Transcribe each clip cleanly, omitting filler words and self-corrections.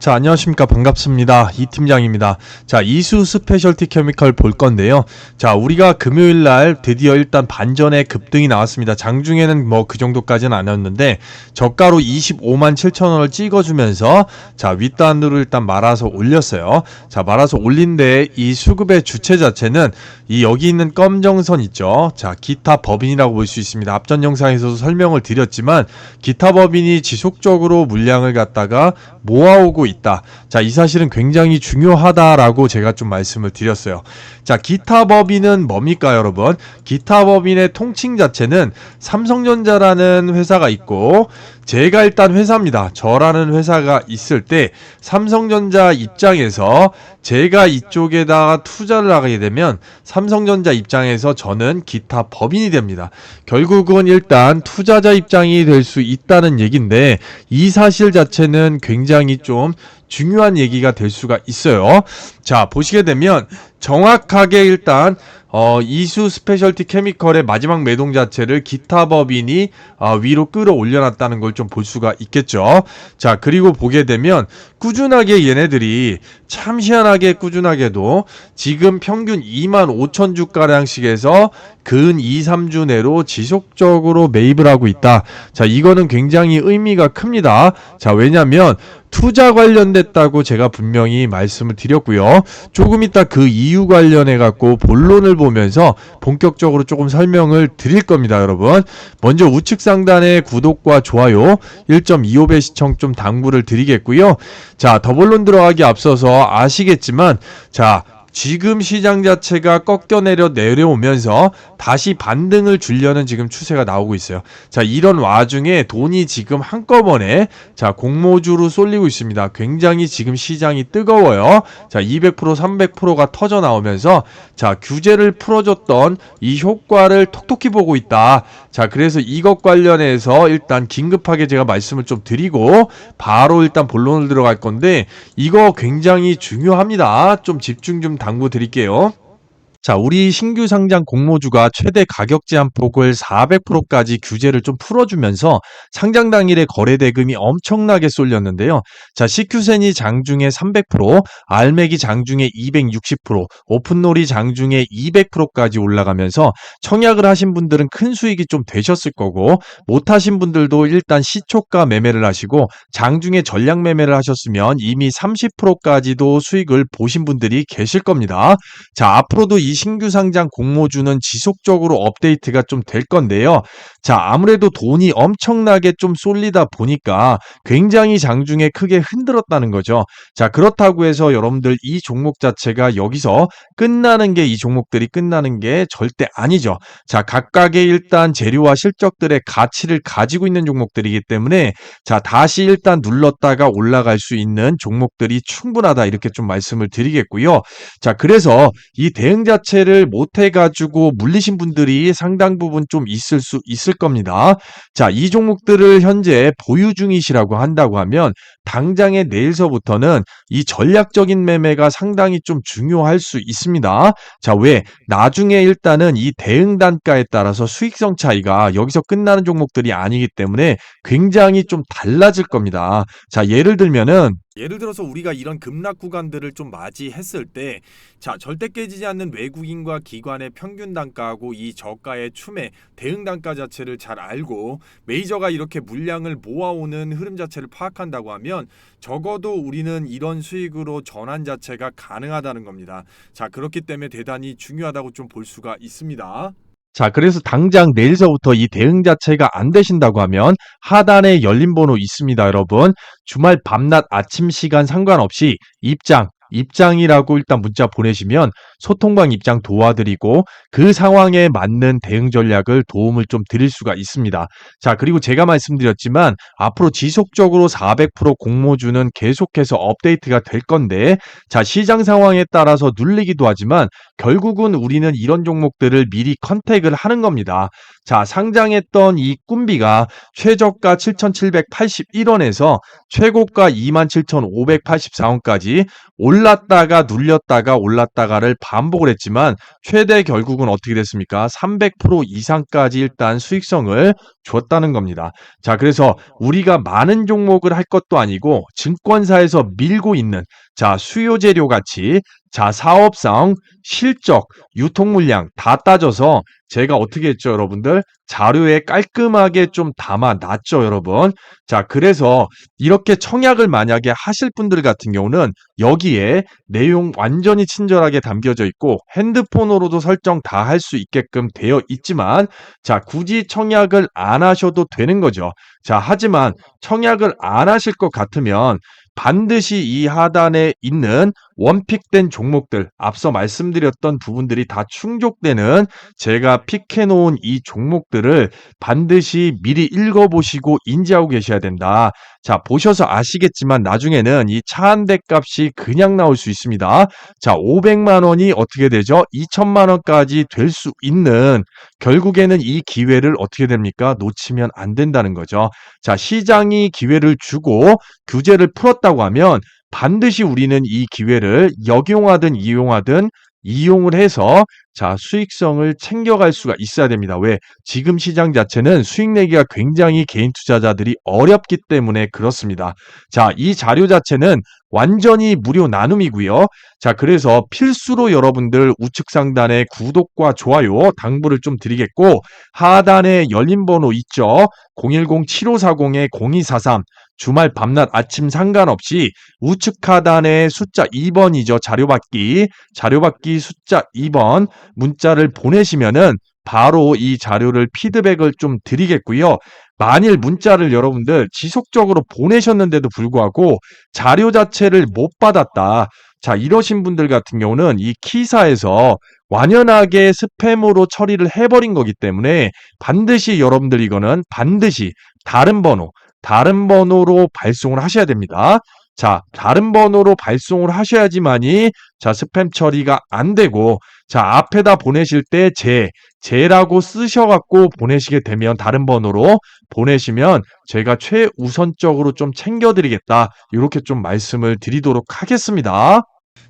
자, 안녕하십니까. 반갑습니다. 이 팀장입니다. 자, 이수 스페셜티 케미컬 볼 건데요. 자, 우리가 금요일 날 드디어 일단 반전의 급등이 나왔습니다. 장중에는 뭐 그 정도까지는 아니었는데 저가로 25만 7천 원을 찍어주면서 자, 윗단으로 일단 말아서 올렸어요. 자, 말아서 올린데 이 수급의 주체 자체는 이 여기 있는 검정선 있죠. 자, 기타 법인이라고 볼 수 있습니다. 앞전 영상에서도 설명을 드렸지만 기타 법인이 지속적으로 물량을 갖다가 모아오고 있다. 자, 이 사실은 굉장히 중요하다라고 제가 좀 말씀을 드렸어요. 자, 기타 법인은 뭡니까, 여러분? 기타 법인의 통칭 자체는 삼성전자라는 회사가 있고, 제가 일단 회사입니다. 저라는 회사가 있을 때 삼성전자 입장에서 제가 이쪽에다가 투자를 하게 되면 삼성전자 입장에서 저는 기타 법인이 됩니다. 결국은 일단 투자자 입장이 될 수 있다는 얘기인데 이 사실 자체는 굉장히 좀 중요한 얘기가 될 수가 있어요. 자, 보시게 되면 정확하게 일단 이수 스페셜티 케미컬의 마지막 매동 자체를 기타 법인이 위로 끌어올려놨다는 걸 좀 볼 수가 있겠죠. 자, 그리고 보게 되면 꾸준하게 얘네들이 참 희한하게 꾸준하게도 지금 평균 2만 5천 주가량씩에서 근 2, 3주 내로 지속적으로 매입을 하고 있다. 자, 이거는 굉장히 의미가 큽니다. 자, 왜냐면 투자 관련됐다고 제가 분명히 말씀을 드렸고요. 조금 이따 그 이유 관련해 갖고 본론을 보면서 본격적으로 조금 설명을 드릴 겁니다, 여러분. 먼저 우측 상단에 구독과 좋아요 1.25배 시청 좀 당부를 드리겠고요. 자, 더 본론 들어가기 앞서서 아시겠지만 자, 지금 시장 자체가 꺾여 내려오면서 다시 반등을 주려는 지금 추세가 나오고 있어요. 자, 이런 와중에 돈이 지금 한꺼번에 자, 공모주로 쏠리고 있습니다. 굉장히 지금 시장이 뜨거워요. 자, 200%, 300%가 터져 나오면서 자, 규제를 풀어줬던 이 효과를 톡톡히 보고 있다. 자, 그래서 이것 관련해서 일단 긴급하게 제가 말씀을 좀 드리고 바로 일단 본론을 들어갈 건데 이거 굉장히 중요합니다. 좀 집중 좀 당부 드릴게요. 자, 우리 신규 상장 공모주가 최대 가격 제한 폭을 400%까지 규제를 좀 풀어주면서 상장 당일에 거래 대금이 엄청나게 쏠렸는데요. 자, CQ센이 장중에 300%, 알맥이 장중에 260%, 오픈롤이 장중에 200%까지 올라가면서 청약을 하신 분들은 큰 수익이 좀 되셨을 거고 못하신 분들도 일단 시초가 매매를 하시고 장중에 전량 매매를 하셨으면 이미 30%까지도 수익을 보신 분들이 계실 겁니다. 자, 앞으로도 이 신규 상장 공모주는 지속적으로 업데이트가 좀 될 건데요. 자, 아무래도 돈이 엄청나게 좀 쏠리다 보니까 굉장히 장중에 크게 흔들었다는 거죠. 자, 그렇다고 해서 여러분들 이 종목 자체가 여기서 끝나는 게 이 종목들이 끝나는 게 절대 아니죠. 자, 각각의 일단 재료와 실적들의 가치를 가지고 있는 종목들이기 때문에 자, 다시 일단 눌렀다가 올라갈 수 있는 종목들이 충분하다 이렇게 좀 말씀을 드리겠고요. 자, 그래서 이 대응 자체를 못해가지고 물리신 분들이 상당 부분 좀 있을 수 있을 겁니다. 자, 이 종목들을 현재 보유 중이시라고 한다고 하면 당장에 내일서부터는 이 전략적인 매매가 상당히 좀 중요할 수 있습니다. 자, 왜? 나중에 일단은 이 대응 단가에 따라서 수익성 차이가 여기서 끝나는 종목들이 아니기 때문에 굉장히 좀 달라질 겁니다. 자, 예를 들어서 우리가 이런 급락 구간들을 좀 맞이했을 때 자, 절대 깨지지 않는 외국인과 기관의 평균 단가하고 이 저가의 추매, 대응 단가 자체를 잘 알고 메이저가 이렇게 물량을 모아오는 흐름 자체를 파악한다고 하면 적어도 우리는 이런 수익으로 전환 자체가 가능하다는 겁니다. 자, 그렇기 때문에 대단히 중요하다고 좀 볼 수가 있습니다. 자, 그래서 당장 내일서부터 이 대응 자체가 안 되신다고 하면 하단에 열린 번호 있습니다, 여러분. 주말 밤낮 아침 시간 상관없이 입장이라고 일단 문자 보내시면 소통방 입장 도와드리고 그 상황에 맞는 대응 전략을 도움을 좀 드릴 수가 있습니다. 자, 그리고 제가 말씀드렸지만 앞으로 지속적으로 400% 공모주는 계속해서 업데이트가 될 건데 자, 시장 상황에 따라서 눌리기도 하지만 결국은 우리는 이런 종목들을 미리 컨택을 하는 겁니다. 자, 상장했던 이 꿈비가 최저가 7,781원에서 최고가 27,584원까지 올랐다가 눌렸다가 올랐다가를 반복을 했지만 최대 결국은 어떻게 됐습니까? 300% 이상까지 일단 수익성을 줬다는 겁니다. 자, 그래서 우리가 많은 종목을 할 것도 아니고 증권사에서 밀고 있는 자, 수요 재료 가치, 자, 사업성, 실적, 유통 물량 다 따져서 제가 어떻게 했죠, 여러분들? 자료에 깔끔하게 좀 담아 놨죠, 여러분. 자, 그래서 이렇게 청약을 만약에 하실 분들 같은 경우는 여기에 내용 완전히 친절하게 담겨져 있고 핸드폰으로도 설정 다 할 수 있게끔 되어 있지만 자, 굳이 청약을 안 하셔도 되는 거죠. 자, 하지만 청약을 안 하실 것 같으면 반드시 이 하단에 있는 원픽된 종목들, 앞서 말씀드렸던 부분들이 다 충족되는 제가 픽해 놓은 이 종목들을 반드시 미리 읽어보시고 인지하고 계셔야 된다. 자, 보셔서 아시겠지만 나중에는 이 차 한 대 값이 그냥 나올 수 있습니다. 자, 500만 원이 어떻게 되죠? 2천만 원까지 될 수 있는 결국에는 이 기회를 어떻게 됩니까? 놓치면 안 된다는 거죠. 자, 시장이 기회를 주고 규제를 풀었다고 하면 반드시 우리는 이 기회를 역용하든 이용하든 이용을 해서 자, 수익성을 챙겨갈 수가 있어야 됩니다. 왜? 지금 시장 자체는 수익 내기가 굉장히 개인 투자자들이 어렵기 때문에 그렇습니다. 자, 이 자료 자체는 완전히 무료 나눔이고요. 자, 그래서 필수로 여러분들 우측 상단에 구독과 좋아요 당부를 좀 드리겠고 하단에 열린 번호 있죠? 010-7540-0243 주말 밤낮 아침 상관없이 우측 하단에 숫자 2번이죠. 자료받기 숫자 2번 문자를 보내시면은 바로 이 자료를 피드백을 좀 드리겠고요. 만일 문자를 여러분들 지속적으로 보내셨는데도 불구하고 자료 자체를 못 받았다. 자, 이러신 분들 같은 경우는 이 키사에서 완연하게 스팸으로 처리를 해버린 거기 때문에 반드시 여러분들 이거는 반드시 다른 번호로 발송을 하셔야 됩니다. 자, 다른 번호로 발송을 하셔야지만이 자, 스팸 처리가 안 되고 자, 앞에다 보내실 때 제라고 쓰셔갖고 보내시게 되면 다른 번호로 보내시면 제가 최우선적으로 좀 챙겨드리겠다. 이렇게 좀 말씀을 드리도록 하겠습니다.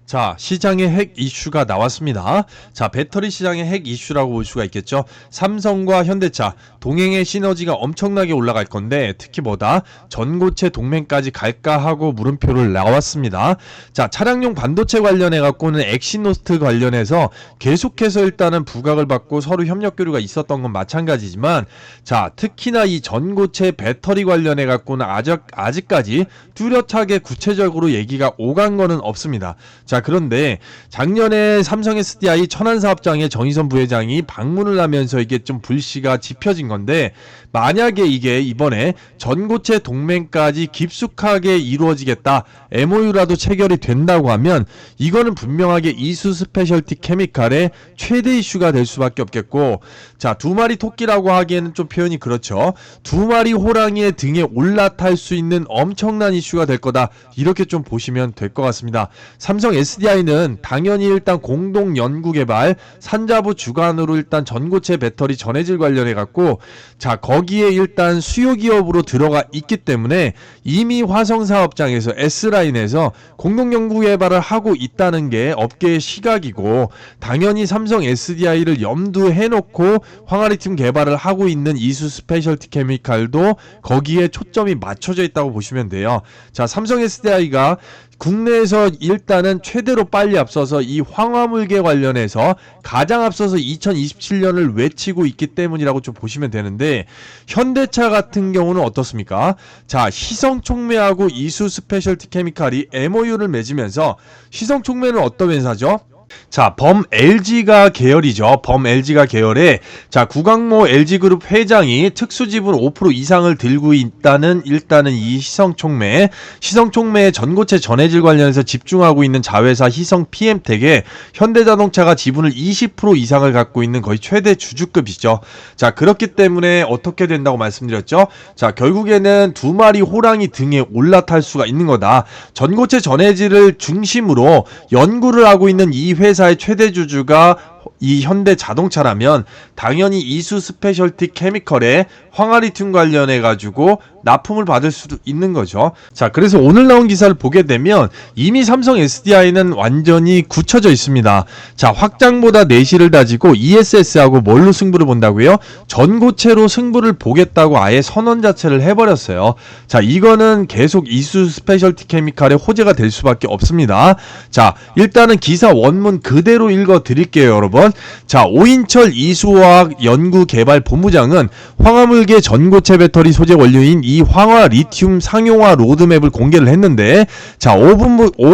자, 시장의 핵 이슈가 나왔습니다. 자, 배터리 시장의 핵 이슈라고 볼 수가 있겠죠. 삼성과 현대차 동행의 시너지가 엄청나게 올라갈 건데 특히 뭐다? 전고체 동맹까지 갈까 하고 물음표를 나왔습니다. 자, 차량용 반도체 관련해 갖고는 엑시노스트 관련해서 계속해서 일단은 부각을 받고 서로 협력 교류가 있었던 건 마찬가지지만 자, 특히나 이 전고체 배터리 관련해 갖고는 아직까지 뚜렷하게 구체적으로 얘기가 오간 거는 없습니다. 자, 그런데 작년에 삼성 SDI 천안사업장에 정의선 부회장이 방문을 하면서 이게 좀 불씨가 지펴진 건데 만약에 이게 이번에 전고체 동맹까지 깊숙하게 이루어지겠다 MOU라도 체결이 된다고 하면 이거는 분명하게 이수 스페셜티 케미칼의 최대 이슈가 될 수밖에 없겠고 자, 두 마리 토끼라고 하기에는 좀 표현이 그렇죠. 두 마리 호랑이의 등에 올라탈 수 있는 엄청난 이슈가 될 거다 이렇게 좀 보시면 될 것 같습니다. 삼성 SDI는 당연히 일단 공동 연구 개발 산자부 주관으로 일단 전고체 배터리 전해질 관련해 갖고 자, 거기에 일단 수요 기업으로 들어가 있기 때문에 이미 화성 사업장에서 S라인에서 공동 연구 개발을 하고 있다는 게 업계의 시각이고 당연히 삼성 SDI를 염두해 놓고 황아리튬 개발을 하고 있는 이수 스페셜티 케미칼도 거기에 초점이 맞춰져 있다고 보시면 돼요. 자, 삼성 SDI가 국내에서 일단은 최대로 빨리 앞서서 이 황화물계 관련해서 가장 앞서서 2027년을 외치고 있기 때문이라고 좀 보시면 되는데 현대차 같은 경우는 어떻습니까? 자, 희성촉매하고 이수 스페셜티 케미칼이 MOU를 맺으면서 희성촉매는 어떤 회사죠? 자, 범 LG가 계열이죠. 범 LG가 계열에 자, 구광모 LG그룹 회장이 특수지분 5% 이상을 들고 있다는 일단은 이 희성촉매의 전고체 전해질 관련해서 집중하고 있는 자회사 희성 PM텍에 현대자동차가 지분을 20% 이상을 갖고 있는 거의 최대 주주급이죠. 자, 그렇기 때문에 어떻게 된다고 말씀드렸죠? 자, 결국에는 두 마리 호랑이 등에 올라탈 수가 있는 거다. 전고체 전해질을 중심으로 연구를 하고 있는 이 회사의 최대 주주가 이 현대 자동차라면 당연히 이수 스페셜티 케미컬에 황화리튬 관련해 가지고 납품을 받을 수도 있는 거죠. 자, 그래서 오늘 나온 기사를 보게 되면 이미 삼성 SDI는 완전히 굳혀져 있습니다. 자, 확장보다 내실을 다지고 ESS하고 뭘로 승부를 본다고요? 전고체로 승부를 보겠다고 아예 선언 자체를 해버렸어요. 자, 이거는 계속 이수 스페셜티 케미칼의 호재가 될 수밖에 없습니다. 자, 일단은 기사 원문 그대로 읽어 드릴게요, 여러분. 자, 오인철 이수화학 연구개발 본부장은 황화물계 전고체 배터리 소재 원료인 이 황화 리튬 상용화 로드맵을 공개를 했는데, 자, 오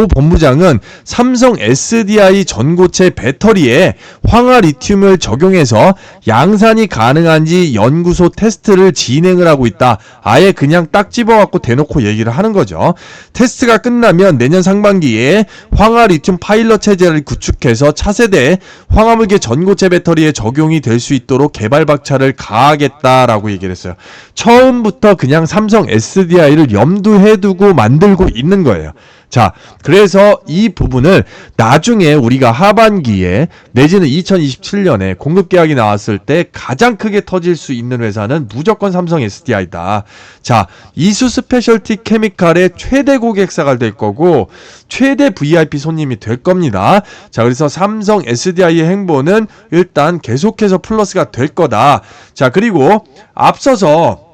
본부장은 삼성 SDI 전고체 배터리에 황화 리튬을 적용해서 양산이 가능한지 연구소 테스트를 진행을 하고 있다. 아예 그냥 딱 집어갖고 대놓고 얘기를 하는 거죠. 테스트가 끝나면 내년 상반기에 황화 리튬 파일럿 체제를 구축해서 차세대 황화물계 전고체 배터리에 적용이 될 수 있도록 개발 박차를 가하겠다라고 얘기를 했어요. 처음부터 그냥 삼성 SDI를 염두에 두고 만들고 있는 거예요. 자, 그래서 이 부분을 나중에 우리가 하반기에 내지는 2027년에 공급 계약이 나왔을 때 가장 크게 터질 수 있는 회사는 무조건 삼성 SDI다. 자, 이수 스페셜티 케미칼의 최대 고객사가 될 거고 최대 VIP 손님이 될 겁니다. 자, 그래서 삼성 SDI의 행보는 일단 계속해서 플러스가 될 거다. 자, 그리고 앞서서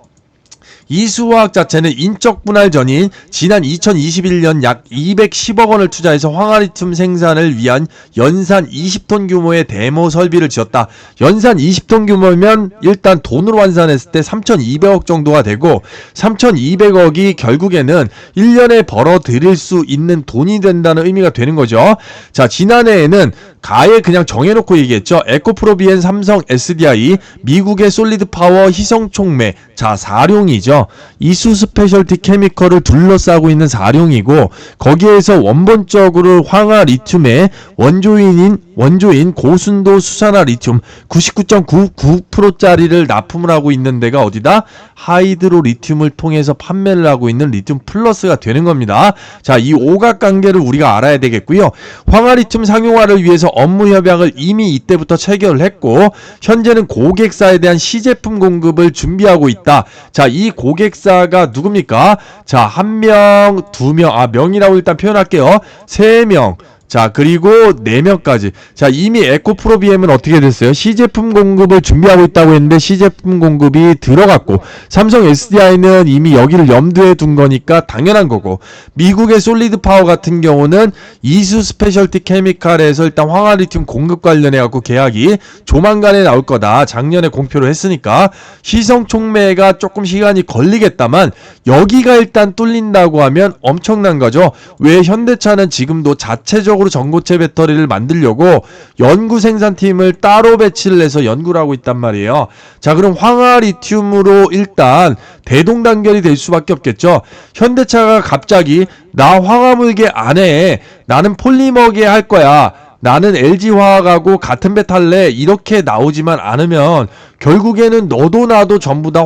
이수화학 자체는 인적 분할 전인 지난 2021년 약 210억 원을 투자해서 황화리튬 생산을 위한 연산 20톤 규모의 데모 설비를 지었다. 연산 20톤 규모면 일단 돈으로 환산했을 때 3,200억 정도가 되고 3,200억이 결국에는 1년에 벌어들일 수 있는 돈이 된다는 의미가 되는 거죠. 자, 지난해에는 가에 그냥 정해놓고 얘기했죠. 에코프로비엔 삼성 SDI, 미국의 솔리드 파워 희성촉매, 자, 사룡이죠. 이수 스페셜티 케미컬을 둘러싸고 있는 사룡이고 거기에서 원본적으로 황화 리튬의 원조인 고순도 수산화 리튬 99.99%짜리를 납품을 하고 있는 데가 어디다? 하이드로 리튬을 통해서 판매를 하고 있는 리튬 플러스가 되는 겁니다. 자, 이 오각관계를 우리가 알아야 되겠고요. 황화 리튬 상용화를 위해서 업무 협약을 이미 이때부터 체결을 했고 현재는 고객사에 대한 시제품 공급을 준비하고 있다. 자, 이 고객사가 누굽니까? 자, 1명, 2명, 명이라고 일단 표현할게요. 3명. 자, 그리고 4명까지. 자, 이미 에코프로비엠은 어떻게 됐어요? 시제품 공급을 준비하고 있다고 했는데 시제품 공급이 들어갔고 삼성 SDI는 이미 여기를 염두에 둔 거니까 당연한 거고 미국의 솔리드 파워 같은 경우는 이수 스페셜티 케미칼에서 일단 황화리튬 공급 관련해 갖고 계약이 조만간에 나올 거다. 작년에 공표를 했으니까 희성촉매가 조금 시간이 걸리겠다만 여기가 일단 뚫린다고 하면 엄청난 거죠. 왜 현대차는 지금도 자체적으로 전고체 배터리를 만들려고 연구 생산팀을 따로 배치를 해서 연구를 하고 있단 말이에요. 자, 그럼 황화리튬으로 일단 대동단결이 될 수밖에 없겠죠. 현대차가 갑자기 나 황화물계 안 해. 나는 폴리머계 할 거야. 나는 LG화학하고 같은 배 탈래. 이렇게 나오지만 않으면 결국에는 너도 나도 전부 다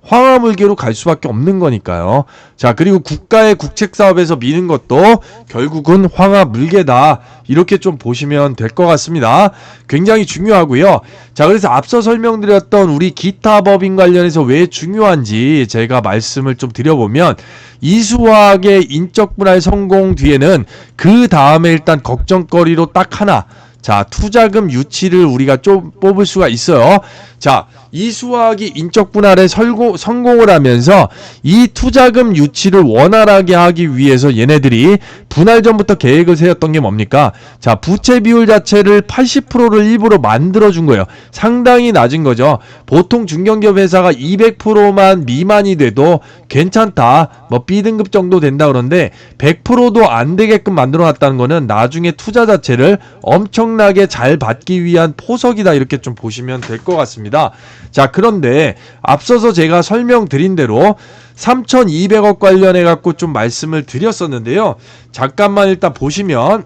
황화물계로 갈 수밖에 없는 거니까요. 자, 그리고 국가의 국책사업에서 미는 것도 결국은 황화물계다. 이렇게 좀 보시면 될 것 같습니다. 굉장히 중요하고요. 자, 그래서 앞서 설명드렸던 우리 기타 법인 관련해서 왜 중요한지 제가 말씀을 좀 드려보면 이수화학의 인적 분할 성공 뒤에는 그 다음에 일단 걱정거리로 딱 하나, 자, 투자금 유치를 우리가 좀 뽑을 수가 있어요. 자, 이수화학이 인적 분할에 성공을 하면서 이 투자금 유치를 원활하게 하기 위해서 얘네들이 분할 전부터 계획을 세웠던 게 뭡니까? 자, 부채 비율 자체를 80%를 일부러 만들어준 거예요. 상당히 낮은 거죠. 보통 중견기업 회사가 200%만 미만이 돼도 괜찮다. 뭐 B등급 정도 된다 그러는데 100%도 안 되게끔 만들어 놨다는 거는 나중에 투자 자체를 엄청나게 잘 받기 위한 포석이다. 이렇게 좀 보시면 될 것 같습니다. 자, 그런데 앞서서 제가 설명드린 대로 3,200억 관련해 갖고 좀 말씀을 드렸었는데요. 잠깐만 일단 보시면,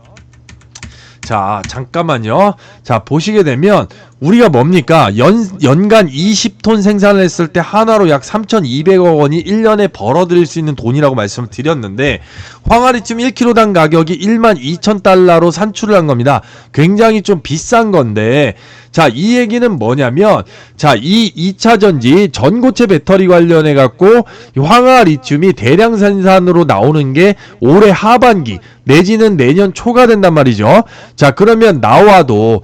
자, 잠깐만요. 자, 보시게 되면 우리가 뭡니까? 연간 20톤 생산을 했을 때 하나로 약 3,200억 원이 1년에 벌어들일 수 있는 돈이라고 말씀을 드렸는데, 황화리튬 1kg당 가격이 12,000달러로 산출을 한 겁니다. 굉장히 좀 비싼 건데, 자, 이 얘기는 뭐냐면, 자, 이 2차 전지 전고체 배터리 관련해 갖고 황화리튬이 대량 생산으로 나오는 게 올해 하반기 내지는 내년 초가 된단 말이죠. 자, 그러면 나와도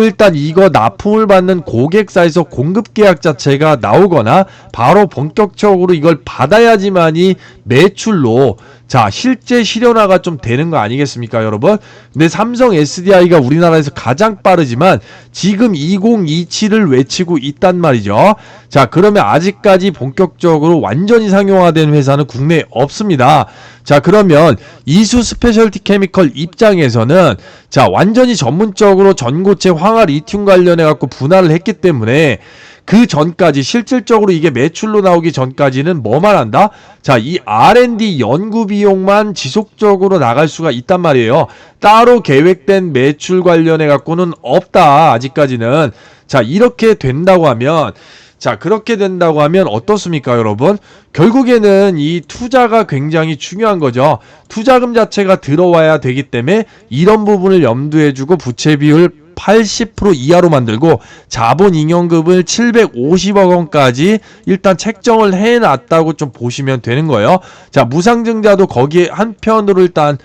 일단 이거 납품을 받는 고객사에서 공급 계약 자체가 나오거나 바로 본격적으로 이걸 받아야지만이 매출로, 자, 실제 실현화가 좀 되는 거 아니겠습니까, 여러분? 근데 삼성 SDI가 우리나라에서 가장 빠르지만 지금 2027을 외치고 있단 말이죠. 자, 그러면 아직까지 본격적으로 완전히 상용화된 회사는 국내에 없습니다. 자, 그러면 이수 스페셜티 케미컬 입장에서는, 자, 완전히 전문적으로 전고체 황화 리튬 관련해 갖고 분할을 했기 때문에 그 전까지 실질적으로 이게 매출로 나오기 전까지는 뭐만 한다? 자, 이 R&D 연구 비용만 지속적으로 나갈 수가 있단 말이에요. 따로 계획된 매출 관련해 갖고는 없다, 아직까지는. 자, 이렇게 된다고 하면, 자, 그렇게 된다고 하면 어떻습니까, 여러분? 결국에는 이 투자가 굉장히 중요한 거죠. 투자금 자체가 들어와야 되기 때문에 이런 부분을 염두해주고 부채 비율 80% 이하로 만들고 자본 잉여금을 750억 원까지 일단 책정을 해놨다고 좀 보시면 되는 거예요. 자, 무상증자도 거기에 한편으로 일단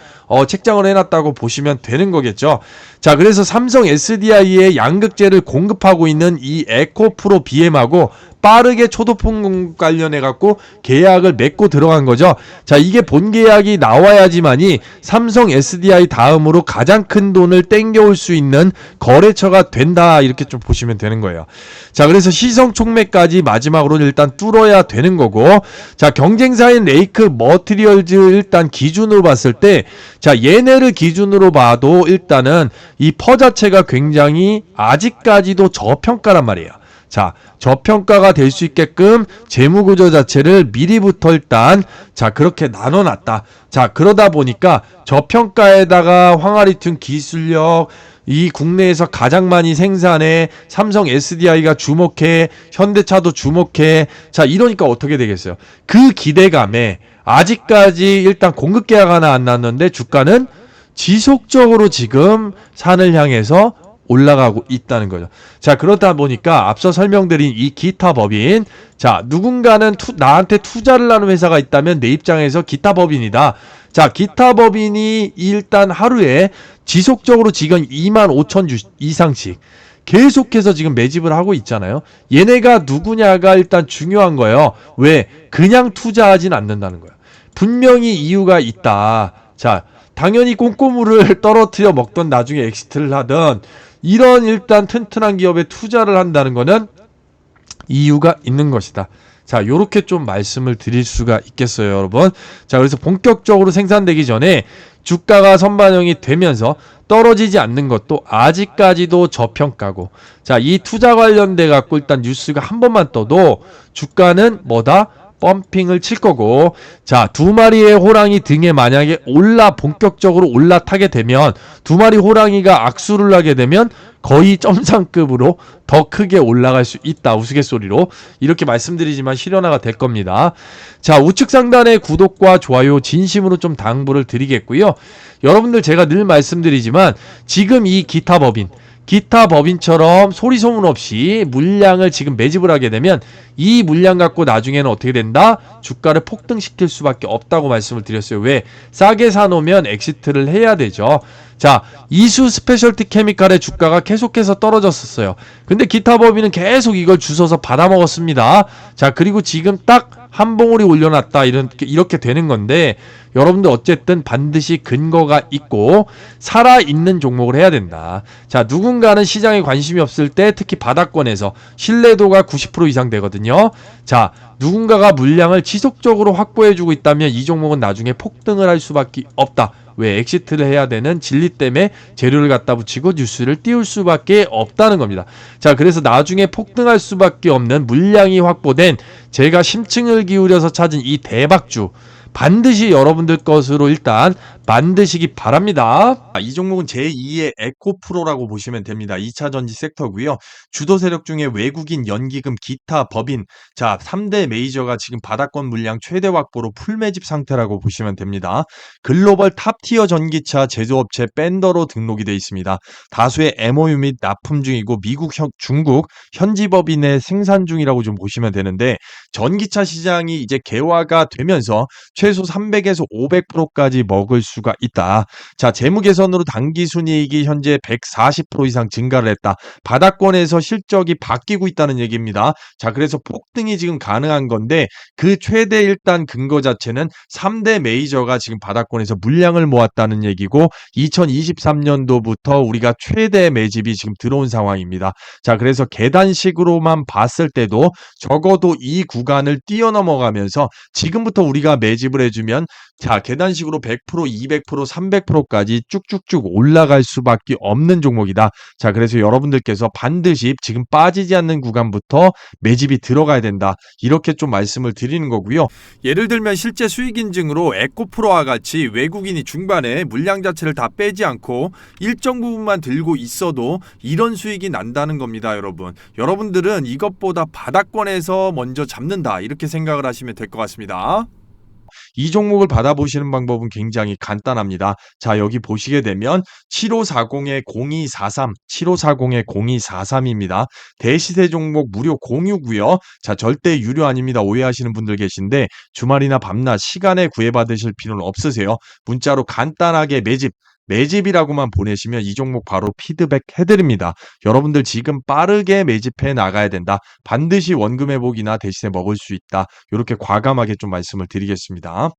책정을 해놨다고 보시면 되는 거겠죠. 자, 그래서 삼성 SDI의 양극재를 공급하고 있는 이 에코프로 BM하고 빠르게 초도품 공급 관련해 갖고 계약을 맺고 들어간 거죠. 자, 이게 본 계약이 나와야지만이 삼성 SDI 다음으로 가장 큰 돈을 땡겨올 수 있는 거래처가 된다, 이렇게 좀 보시면 되는 거예요. 자, 그래서 시성촉매까지 마지막으로 일단 뚫어야 되는 거고, 자, 경쟁사인 레이크 머티리얼즈 일단 기준으로 봤을 때, 자, 얘네를 기준으로 봐도 일단은 이 퍼 자체가 굉장히 아직까지도 저평가란 말이에요. 자, 저평가가 될 수 있게끔 재무구조 자체를 미리부터 일단, 자, 그렇게 나눠놨다. 자, 그러다 보니까 저평가에다가 황화리튬 기술력, 이 국내에서 가장 많이 생산해, 삼성 SDI가 주목해, 현대차도 주목해. 자, 이러니까 어떻게 되겠어요? 그 기대감에 아직까지 일단 공급 계약 하나 안 났는데 주가는 지속적으로 지금 산을 향해서 올라가고 있다는 거죠. 자, 그러다 보니까 앞서 설명드린 이 기타 법인, 자, 누군가는 나한테 투자를 하는 회사가 있다면 내 입장에서 기타 법인이다. 자, 기타 법인이 일단 하루에 지속적으로 지금 25,000주 이상씩 계속해서 지금 매집을 하고 있잖아요. 얘네가 누구냐가 일단 중요한 거예요. 왜? 그냥 투자하진 않는다는 거예요. 분명히 이유가 있다. 자, 당연히 꼼꼼물을 떨어뜨려 먹던 나중에 엑시트를 하던 이런 일단 튼튼한 기업에 투자를 한다는 거는 이유가 있는 것이다. 자, 요렇게 좀 말씀을 드릴 수가 있겠어요, 여러분. 자, 그래서 본격적으로 생산되기 전에 주가가 선반영이 되면서 떨어지지 않는 것도 아직까지도 저평가고, 자, 이 투자 관련돼 갖고 일단 뉴스가 한 번만 떠도 주가는 뭐다? 펌핑을 칠 거고, 자, 두 마리의 호랑이 등에 만약에 본격적으로 올라타게 되면, 두 마리 호랑이가 악수를 하게 되면 거의 점상급으로 더 크게 올라갈 수 있다, 우스갯소리로 이렇게 말씀드리지만 실현화가 될 겁니다. 자, 우측 상단의 구독과 좋아요 진심으로 좀 당부를 드리겠고요. 여러분들, 제가 늘 말씀드리지만 지금 이 기타 법인처럼 소리 소문 없이 물량을 지금 매집을 하게 되면 이 물량 갖고 나중에는 어떻게 된다? 주가를 폭등시킬 수밖에 없다고 말씀을 드렸어요. 왜? 싸게 사놓으면 엑시트를 해야 되죠. 자, 이수 스페셜티 케미칼의 주가가 계속해서 떨어졌었어요. 근데 기타 법인은 계속 이걸 주워서 받아먹었습니다. 자, 그리고 지금 딱 한 봉우리 올려놨다, 이렇게 되는 건데, 여러분들 어쨌든 반드시 근거가 있고 살아있는 종목을 해야 된다. 자, 누군가는 시장에 관심이 없을 때 특히 바닥권에서 신뢰도가 90% 이상 되거든요. 자, 누군가가 물량을 지속적으로 확보해주고 있다면 이 종목은 나중에 폭등을 할 수밖에 없다. 왜? 엑시트를 해야 되는 진리 때문에 재료를 갖다 붙이고 뉴스를 띄울 수밖에 없다는 겁니다. 자, 그래서 나중에 폭등할 수밖에 없는 물량이 확보된, 제가 심층을 기울여서 찾은 이 대박주, 반드시 여러분들 것으로 일단 만드시기 바랍니다. 이 종목은 제2의 에코프로라고 보시면 됩니다. 2차 전지 섹터고요. 주도 세력 중에 외국인, 연기금, 기타, 법인, 자 3대 메이저가 지금 바닥권 물량 최대 확보로 풀매집 상태라고 보시면 됩니다. 글로벌 탑티어 전기차 제조업체 밴더로 등록이 되어 있습니다. 다수의 MOU 및 납품 중이고 미국, 중국 현지 법인의 생산 중이라고 좀 보시면 되는데, 전기차 시장이 이제 개화가 되면서 최소 300에서 500%까지 먹을 수가 있다. 자, 재무 개선으로 당기 순이익이 현재 140% 이상 증가를 했다. 바닥권에서 실적이 바뀌고 있다는 얘기입니다. 자, 그래서 폭등이 지금 가능한 건데, 그 최대 일단 근거 자체는 3대 메이저가 지금 바닥권에서 물량을 모았다는 얘기고, 2023년도부터 우리가 최대 매집이 지금 들어온 상황입니다. 자, 그래서 계단식으로만 봤을 때도 적어도 이 구간을 뛰어넘어가면서 지금부터 우리가 매집을 해주면, 자, 계단식으로 100%, 200%, 300%까지 쭉쭉쭉 올라갈 수밖에 없는 종목이다. 자, 그래서 여러분들께서 반드시 지금 빠지지 않는 구간부터 매집이 들어가야 된다. 이렇게 좀 말씀을 드리는 거고요. 예를 들면 실제 수익 인증으로 에코프로와 같이 외국인이 중반에 물량 자체를 다 빼지 않고 일정 부분만 들고 있어도 이런 수익이 난다는 겁니다, 여러분. 여러분들은 이것보다 바닥권에서 먼저 잡는다, 이렇게 생각을 하시면 될 것 같습니다. 이 종목을 받아보시는 방법은 굉장히 간단합니다. 자, 여기 보시게 되면 7540-0243, 7540-0243입니다. 대시세 종목 무료 공유고요. 자, 절대 유료 아닙니다. 오해하시는 분들 계신데 주말이나 밤낮 시간에 구애받으실 필요는 없으세요. 문자로 간단하게 매집이라고만 보내시면 이 종목 바로 피드백 해드립니다. 여러분들 지금 빠르게 매집해 나가야 된다. 반드시 원금 회복이나 대시세 먹을 수 있다. 이렇게 과감하게 좀 말씀을 드리겠습니다.